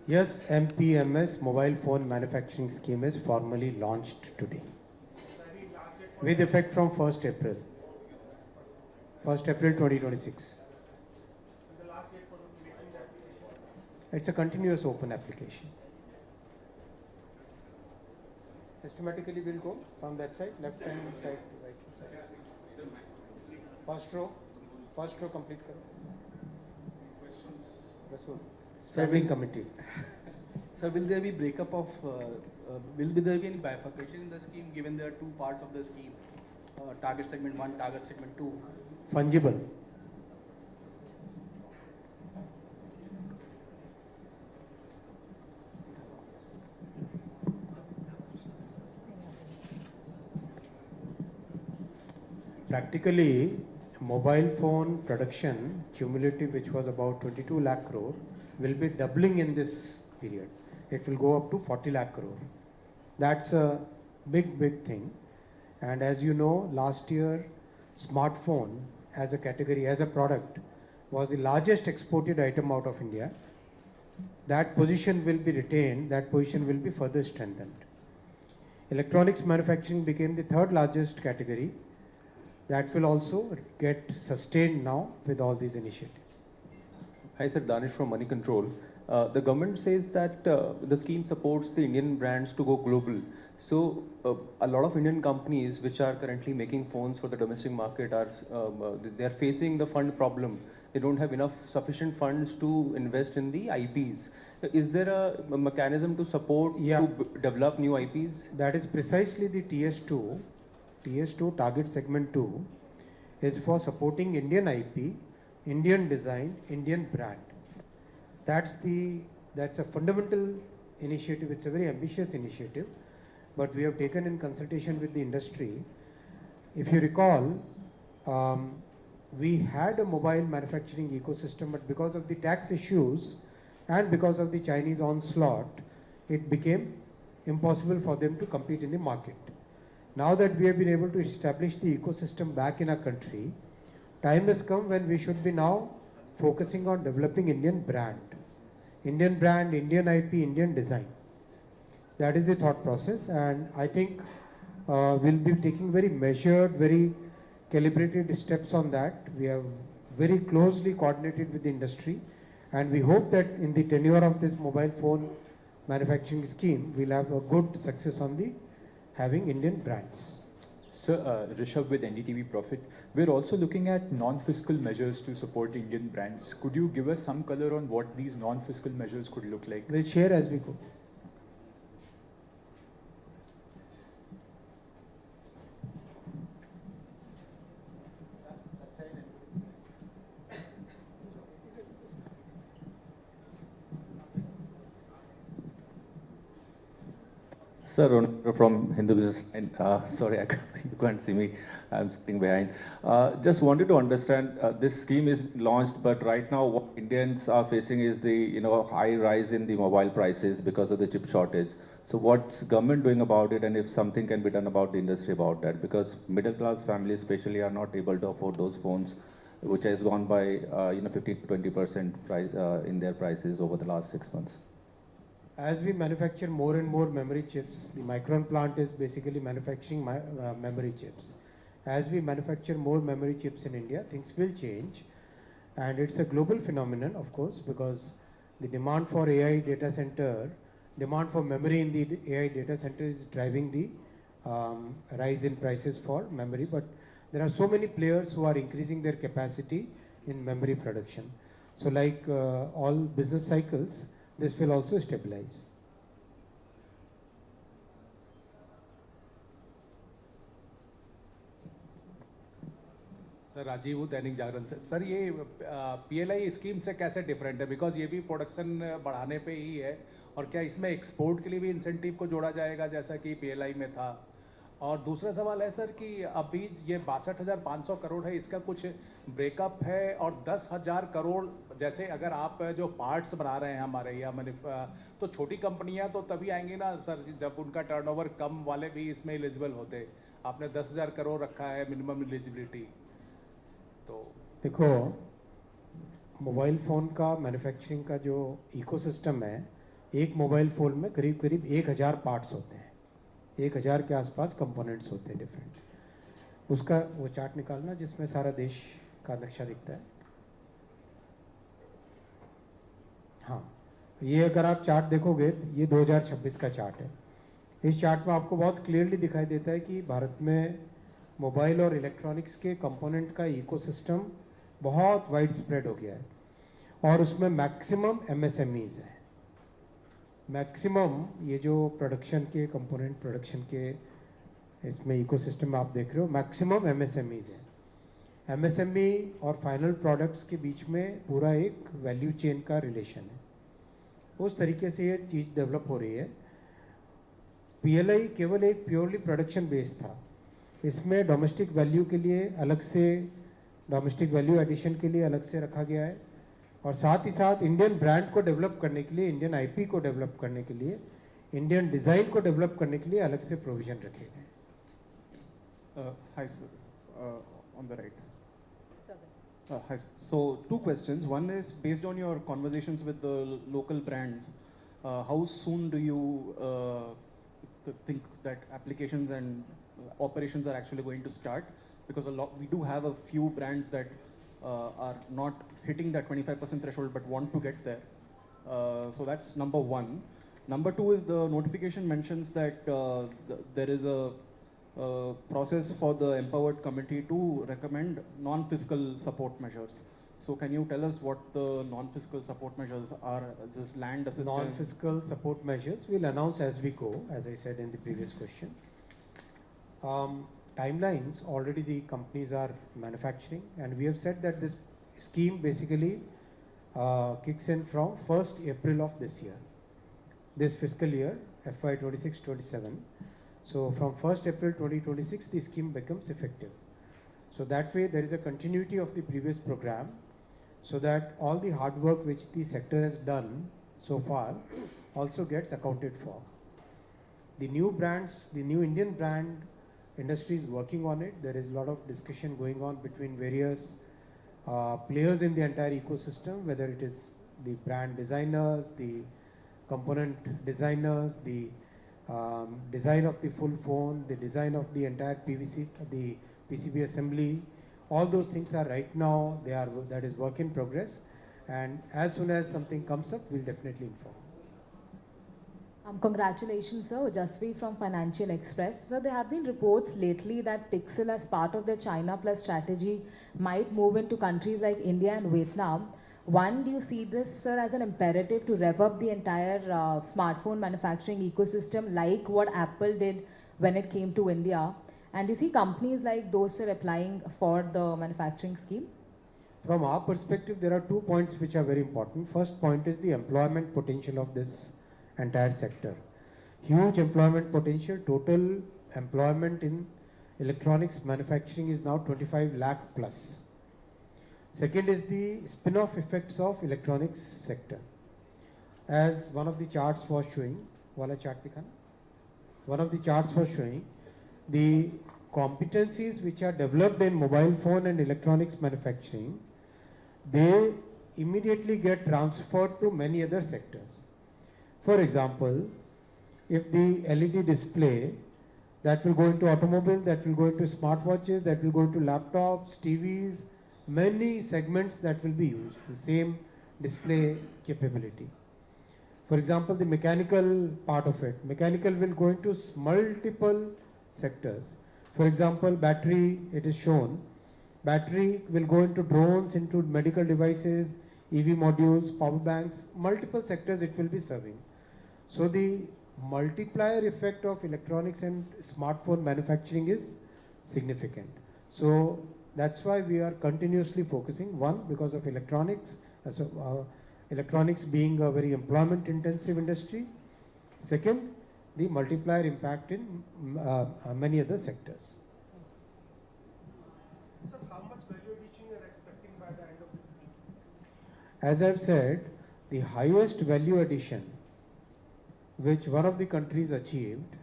Yes, MPMS mobile phone manufacturing scheme is formally launched today with effect from 1st April. 1st April 2026. It's a continuous open application. Systematically we'll go from that side, left hand side to right hand side. First row complete karo. Rasul. Serving committee. So will there be breakup of, will there be any bifurcation in the scheme given there are two parts of the scheme? Target segment 1, target segment 2. Fungible. Practically, mobile phone production cumulative, which was about 22 lakh crore, will be doubling in this period. It will go up to 40 lakh crore. That's a big thing. And as you know, last year, smartphone as a category, as a product, was the largest exported item out of India. That position will be retained, that position will be further strengthened. Electronics manufacturing became the third largest category. That will also get sustained now with all these initiatives. Hi sir, Danish from Money Control. The government says that the scheme supports the Indian brands to go global. So a lot of Indian companies which are currently making phones for the domestic market are they are facing the fund problem. They don't have enough sufficient funds to invest in the IPs. Is there a mechanism to support to develop new IPs? That is precisely the TS2. TS2 target segment 2 is for supporting Indian IP, Indian design, Indian brand. That's a fundamental initiative. It's a very ambitious initiative, but we have taken in consultation with the industry. If you recall, we had a mobile manufacturing ecosystem, but because of the tax issues and because of the Chinese onslaught, it became impossible for them to compete in the market. Now that we have been able to establish the ecosystem back in our country, time has come when we should be now focusing on developing Indian brand, Indian IP, Indian design. That is the thought process, and I think we'll be taking very measured, very calibrated steps on that. We have very closely coordinated with the industry, and we hope that in the tenure of this mobile phone manufacturing scheme, we'll have a good success on the having Indian brands. Sir, Rishabh with NDTV Profit. We're also looking at non-fiscal measures to support Indian brands. Could you give us some color on what these non-fiscal measures could look like? We'll share as we go. Sir, from Hindu Business, and sorry, you can't see me. I'm sitting behind. Just wanted to understand, this scheme is launched, but right now what Indians are facing is the high rise in the mobile prices because of the chip shortage. So what's government doing about it, and if something can be done about the industry about that? Because middle class families especially are not able to afford those phones, which has gone by 15 to 20% in their prices over the last 6 months. As we manufacture more and more memory chips, the Micron plant is basically manufacturing memory chips. As we manufacture more memory chips in India, things will change. And it's a global phenomenon, of course, because the demand for AI data center, demand for memory in the AI data center is driving the rise in prices for memory. But there are so many players who are increasing their capacity in memory production. So like all business cycles, this will also stabilize. Sir Rajiv Dainik Jagran से sir ये PLI scheme से कैसे different है because ये भी production बढ़ाने पे ही है और क्या इसमें एक्सपोर्ट के लिए भी इंसेंटिव को जोड़ा जाएगा जैसा कि पीएलआई में था और दूसरा सवाल है सर कि अभी ये 62,500 करोड़ है इसका कुछ ब्रेकअप है और 10,000 करोड़ जैसे अगर आप जो पार्ट्स बना रहे हैं हमारे या तो छोटी कंपनियां तो तभी आएंगी ना सर जब उनका टर्नओवर कम वाले भी इसमें एलिजिबल होते आपने 10,000 करोड़ रखा है मिनिमम एलिजिबिलिटी तो देखो मोबाइल फ़ोन का मैन्युफैक्चरिंग का जो इकोसिस्टम है एक मोबाइल फ़ोन में करीब करीब 1000 पार्ट्स होते हैं, 1000 के आसपास कंपोनेंट्स होते हैं डिफरेंट। उसका वो चार्ट निकालना जिसमें सारा देश का नक्शा दिखता है। हाँ, ये अगर आप चार्ट देखोगे तो ये 2026 का चार्ट है। इस चार्ट में आपको बहुत क्लियरली दिखाई देता है कि भारत में मोबाइल और इलेक्ट्रॉनिक्स के कंपोनेंट का इकोसिस्टम बहुत वाइड स्प्रेड हो गया है और उसमें मैक्सिमम एमएसएमईज है। मैक्सिमम ये जो प्रोडक्शन के कंपोनेंट प्रोडक्शन के इसमें इकोसिस्टम में आप देख रहे हो, मैक्सिमम एमएसएमईज है। एमएसएमई और फाइनल प्रोडक्ट्स के बीच में पूरा एक वैल्यू चेन का रिलेशन है। उस तरीके से ये चीज़ डेवलप हो रही है। पीएलआई केवल एक प्योरली प्रोडक्शन बेस्ड था। इसमें डोमेस्टिक वैल्यू के लिए अलग से, डोमेस्टिक वैल्यू एडिशन के लिए अलग से रखा गया है और साथ ही साथ इंडियन ब्रांड को डेवलप करने के लिए, इंडियन आईपी को डेवलप करने के लिए, इंडियन डिज़ाइन को डेवलप करने के लिए अलग से प्रोविजन रखे गए। Hi, sir. On the right. Hi, sir. So, two questions. One is based on your conversations with the local brands, how soon do you think that applications and operations are actually going to start? Because we do have a few brands that are not hitting that 25% threshold but want to get there. So that's number one. Number two is the notification mentions that there is a process for the empowered committee to recommend non-fiscal support measures. So can you tell us what the non-fiscal support measures are? Is this land assistance? Non-fiscal support measures we'll announce as we go, as I said in the previous question. Timelines, already the companies are manufacturing, and we have said that this scheme basically kicks in from 1st April of this year, this fiscal year, FY 26-27. So from 1st April 2026, the scheme becomes effective. So that way there is a continuity of the previous program, so that all the hard work which the sector has done so far also gets accounted for. The new brands, the new Indian brand industry is working on it. There is a lot of discussion going on between various players in the entire ecosystem, whether it is the brand designers, the component designers, the design of the full phone, the design of the entire the PCB assembly. All those things are right now, that is work in progress, and as soon as something comes up, we'll definitely inform. Congratulations, sir. Jasvi from Financial Express. Sir, there have been reports lately that Pixel, as part of their China Plus strategy, might move into countries like India and Vietnam. One, do you see this, sir, as an imperative to rev up the entire smartphone manufacturing ecosystem, like what Apple did when it came to India? And do you see companies like those, sir, applying for the manufacturing scheme? From our perspective, there are 2 points which are very important. First point is the employment potential of this entire sector. Huge employment potential. Total employment in electronics manufacturing is now 25 lakh plus. Second is the spin-off effects of electronics sector. As one of the charts was showing, wala chart dikhana? One of the charts was showing the competencies which are developed in mobile phone and electronics manufacturing, they immediately get transferred to many other sectors. For example, if the LED display, that will go into automobiles, that will go into smartwatches, that will go into laptops, TVs, many segments that will be used, the same display capability. For example, the mechanical part of it, mechanical will go into multiple sectors. For example, battery, it is shown, battery will go into drones, into medical devices, EV modules, power banks, multiple sectors it will be serving. So the multiplier effect of electronics and smartphone manufacturing is significant. So that's why we are continuously focusing, one, because of electronics, electronics being a very employment intensive industry. Second, the multiplier impact in many other sectors. Sir, how much value addition you are expecting by the end of this scheme? As I've said, the highest value addition which one of the countries achieved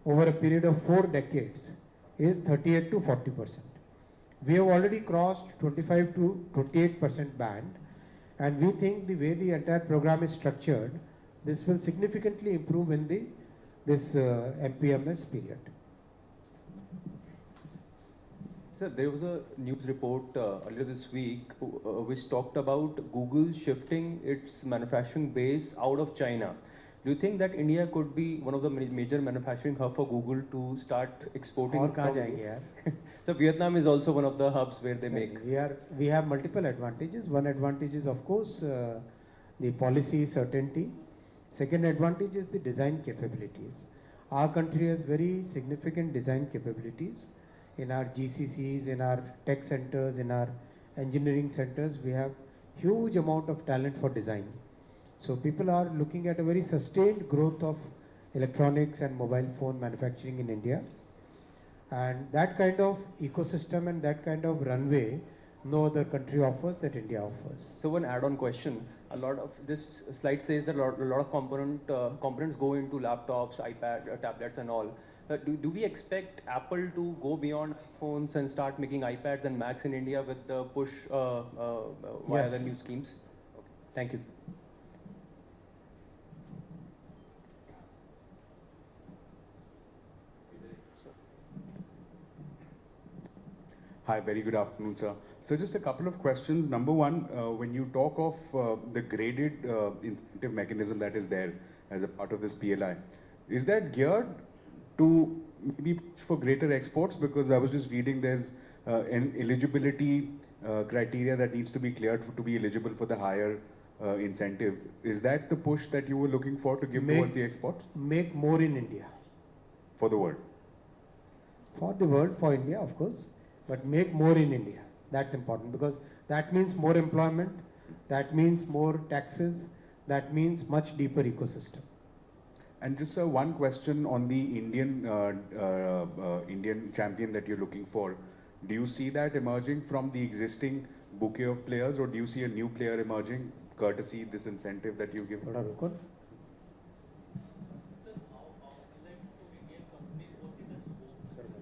over a period of 4 decades is 38 to 40%. We have already crossed 25 to 28% band, and we think the way the entire program is structured, This will significantly improve in this MPMS period. Sir, there was a news report earlier this week which talked about Google shifting its manufacturing base out of China. Do you think that India could be one of the major manufacturing hub for Google to start exporting? और कहाँ जाएंगे यार? So Vietnam is also one of the hubs where they make. We have multiple advantages. One advantage is of course the policy certainty. Second advantage is the design capabilities. Our country has very significant design capabilities. In our GCCs, in our tech centers, in our engineering centers, we have huge amount of talent for design. So people are looking at a very sustained growth of electronics and mobile phone manufacturing in India. And that kind of ecosystem and that kind of runway, no other country offers that India offers. So one add-on question, a lot of this slide says that a lot of components go into laptops, iPad, tablets and all. Do we expect Apple to go beyond phones and start making iPads and Macs in India with the push via the new schemes? Okay. Thank you, sir. Hi, very good afternoon, sir. So just a couple of questions. Number one, when you talk of the graded incentive mechanism that is there as a part of this PLI, is that geared to maybe push for greater exports? Because I was just reading there's an eligibility criteria that needs to be cleared to be eligible for the higher incentive. Is that the push that you were looking for to give towards the exports? Make more in India. For the world? For the world, for India, of course. But make more in India. That's important because that means more employment, that means more taxes, that means much deeper ecosystem. And just one question on the Indian champion that you're looking for. Do you see that emerging from the existing bouquet of players, or do you see a new player emerging courtesy this incentive that you give?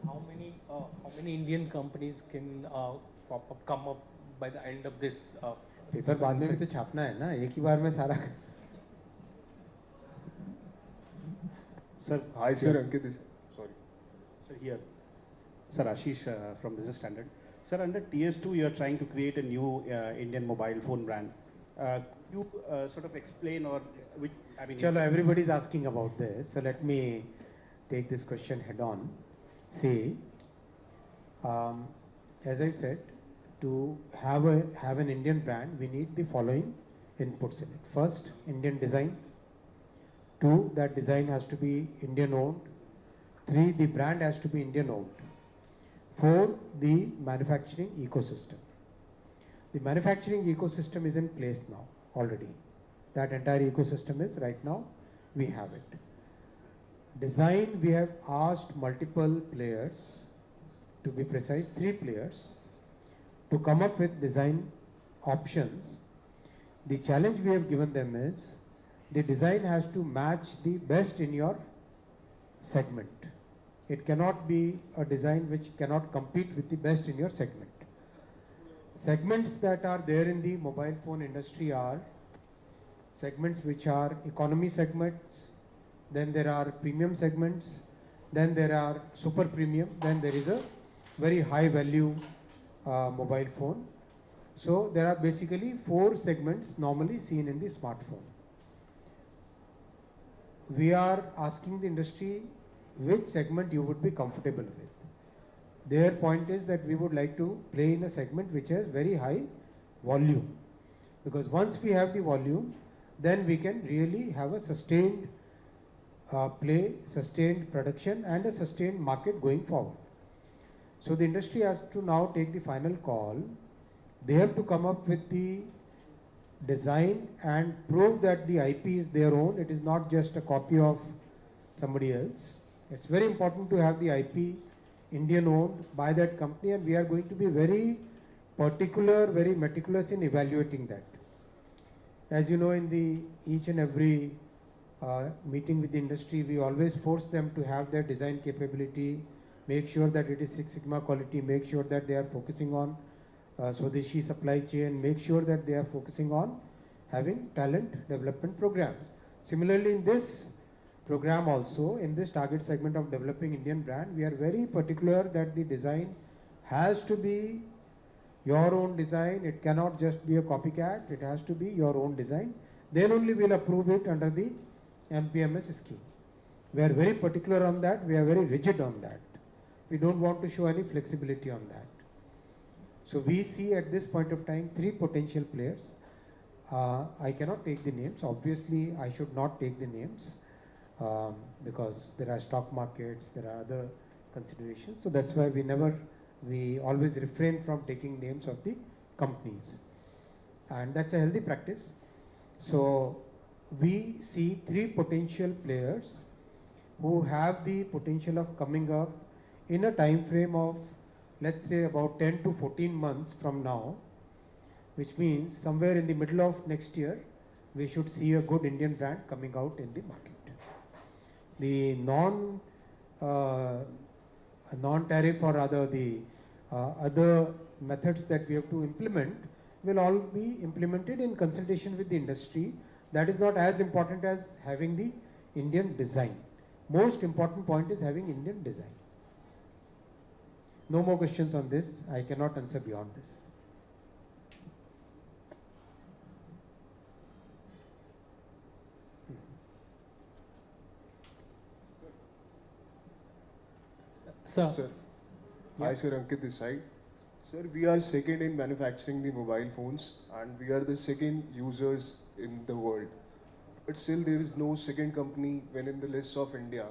How many Indian companies can come up by the end of this? Paper बाद में भी तो छापना है ना, एक ही बार में सारा. Sir, hi sir, Ankit is sorry. Sir, here. Sir, Ashish from Business Standard. Sir, under TS2, you are trying to create a new Indian mobile phone brand. You sort of explain or which? I mean, Chalo, everybody is asking about this, so let me take this question head on. See, as I said, to have an Indian brand, we need the following inputs in it. First, Indian design. 2, that design has to be Indian owned. 3, the brand has to be Indian owned. 4, the manufacturing ecosystem. The manufacturing ecosystem is in place now already. That entire ecosystem is right now, we have it. Design, we have asked multiple players, to be precise, 3 players, to come up with design options. The challenge we have given them is, the design has to match the best in your segment. It cannot be a design which cannot compete with the best in your segment. Segments that are there in the mobile phone industry are segments which are economy segments, then there are premium segments, then there are super premium, then there is a very high value mobile phone. So there are basically 4 segments normally seen in the smartphone. We are asking the industry which segment you would be comfortable with. Their point is that we would like to play in a segment which has very high volume. Because once we have the volume, then we can really have a sustained play, sustained production and a sustained market going forward. So the industry has to now take the final call. They have to come up with the design and prove that the IP is their own. It is not just a copy of somebody else. It's very important to have the IP Indian owned by that company, and we are going to be very particular, very meticulous in evaluating that. As you know, in the each and every meeting with the industry, we always force them to have their design capability, make sure that it is Six Sigma quality, make sure that they are focusing on Swadeshi supply chain, make sure that they are focusing on having talent development programs. Similarly, in this program also, in this target segment of developing Indian brand, we are very particular that the design has to be your own design. It cannot just be a copycat. It has to be your own design. Then only we'll approve it under the MPMS scheme. We are very particular on that. We are very rigid on that. We don't want to show any flexibility on that. So we see at this point of time 3 potential players. I cannot take the names. Obviously, I should not take the names because there are stock markets, there are other considerations. So that's why we always refrain from taking names of the companies. And that's a healthy practice. So we see 3 potential players who have the potential of coming up in a time frame of, let's say, about 10 to 14 months from now, which means somewhere in the middle of next year, we should see a good Indian brand coming out in the market. The non-tariff or rather the other methods that we have to implement will all be implemented in consultation with the industry. That is not as important as having the Indian design. Most important point is having Indian design. No more questions on this. I cannot answer beyond this. Sir. Hi, sir. Ankit this side. Sir, we are second in manufacturing the mobile phones and we are the second users in the world. But still there is no second company when in the list of India.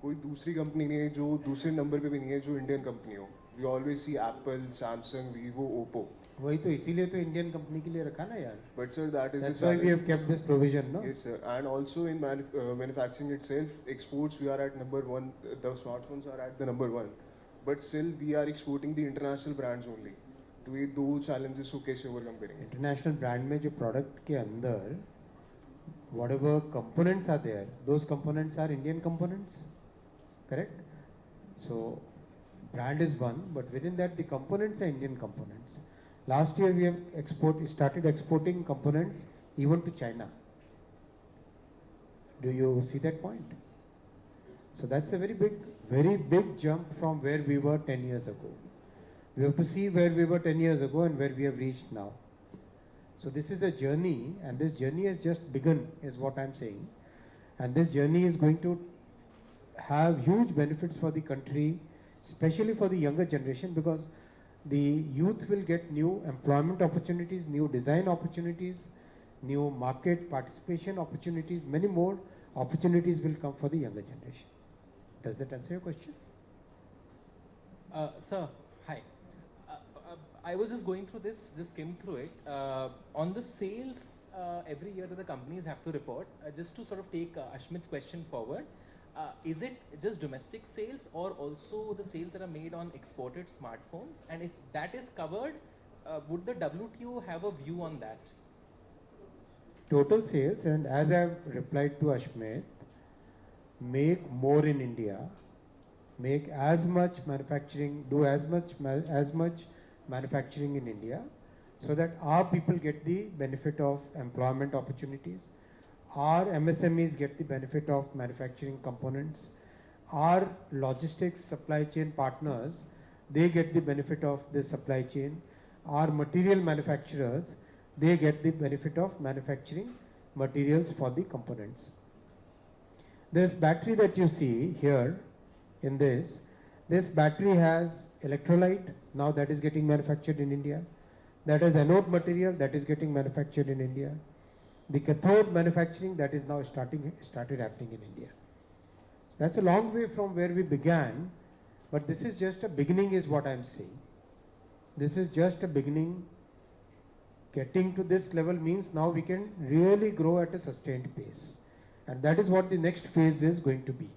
कोई दूसरी company नहीं है जो दूसरे number पे भी नहीं है जो इंडियन कंपनी हो. We always see Apple, Samsung, Vivo, Oppo. वही तो इसीलिए तो इंडियन कंपनी के लिए रखा ना यार. But sir, that's why we have kept this provision, no? Yes, sir. And also in manufacturing itself, exports we are at number 1. The smartphones are at the number 1. But still we are exporting the international brands only. तो ये दो challenges को कैसे overcome करेंगे? International brand में जो product के अंदर whatever components are there, those components are Indian components, correct? So brand is one, but within that the components are Indian components. Last year we have started exporting components even to China. Do you see that point? So that's a very big jump from where we were 10 years ago. We have to see where we were 10 years ago and where we have reached now. So this is a journey, and this journey has just begun, is what I'm saying. And this journey is going to have huge benefits for the country, especially for the younger generation, because the youth will get new employment opportunities, new design opportunities, new market participation opportunities, many more opportunities will come for the younger generation. Does that answer your question? Sir, hi. I was just going through this, just skimmed through it. On the sales every year that the companies have to report, just to sort of take Ashmit's question forward, is it just domestic sales or also the sales that are made on exported smartphones? And if that is covered, would the WTO have a view on that? Total sales, and as I have replied to Ashmit, make more in India, make as much manufacturing, do as much manufacturing in India, so that our people get the benefit of employment opportunities, our MSMEs get the benefit of manufacturing components, our logistics supply chain partners, they get the benefit of this supply chain, our material manufacturers, they get the benefit of manufacturing materials for the components. This battery that you see here in this battery has electrolyte, now that is getting manufactured in India. That is anode material, that is getting manufactured in India. The cathode manufacturing, that is now started happening in India. So that's a long way from where we began, but this is just a beginning is what I'm saying. This is just a beginning. Getting to this level means now we can really grow at a sustained pace. And that is what the next phase is going to be.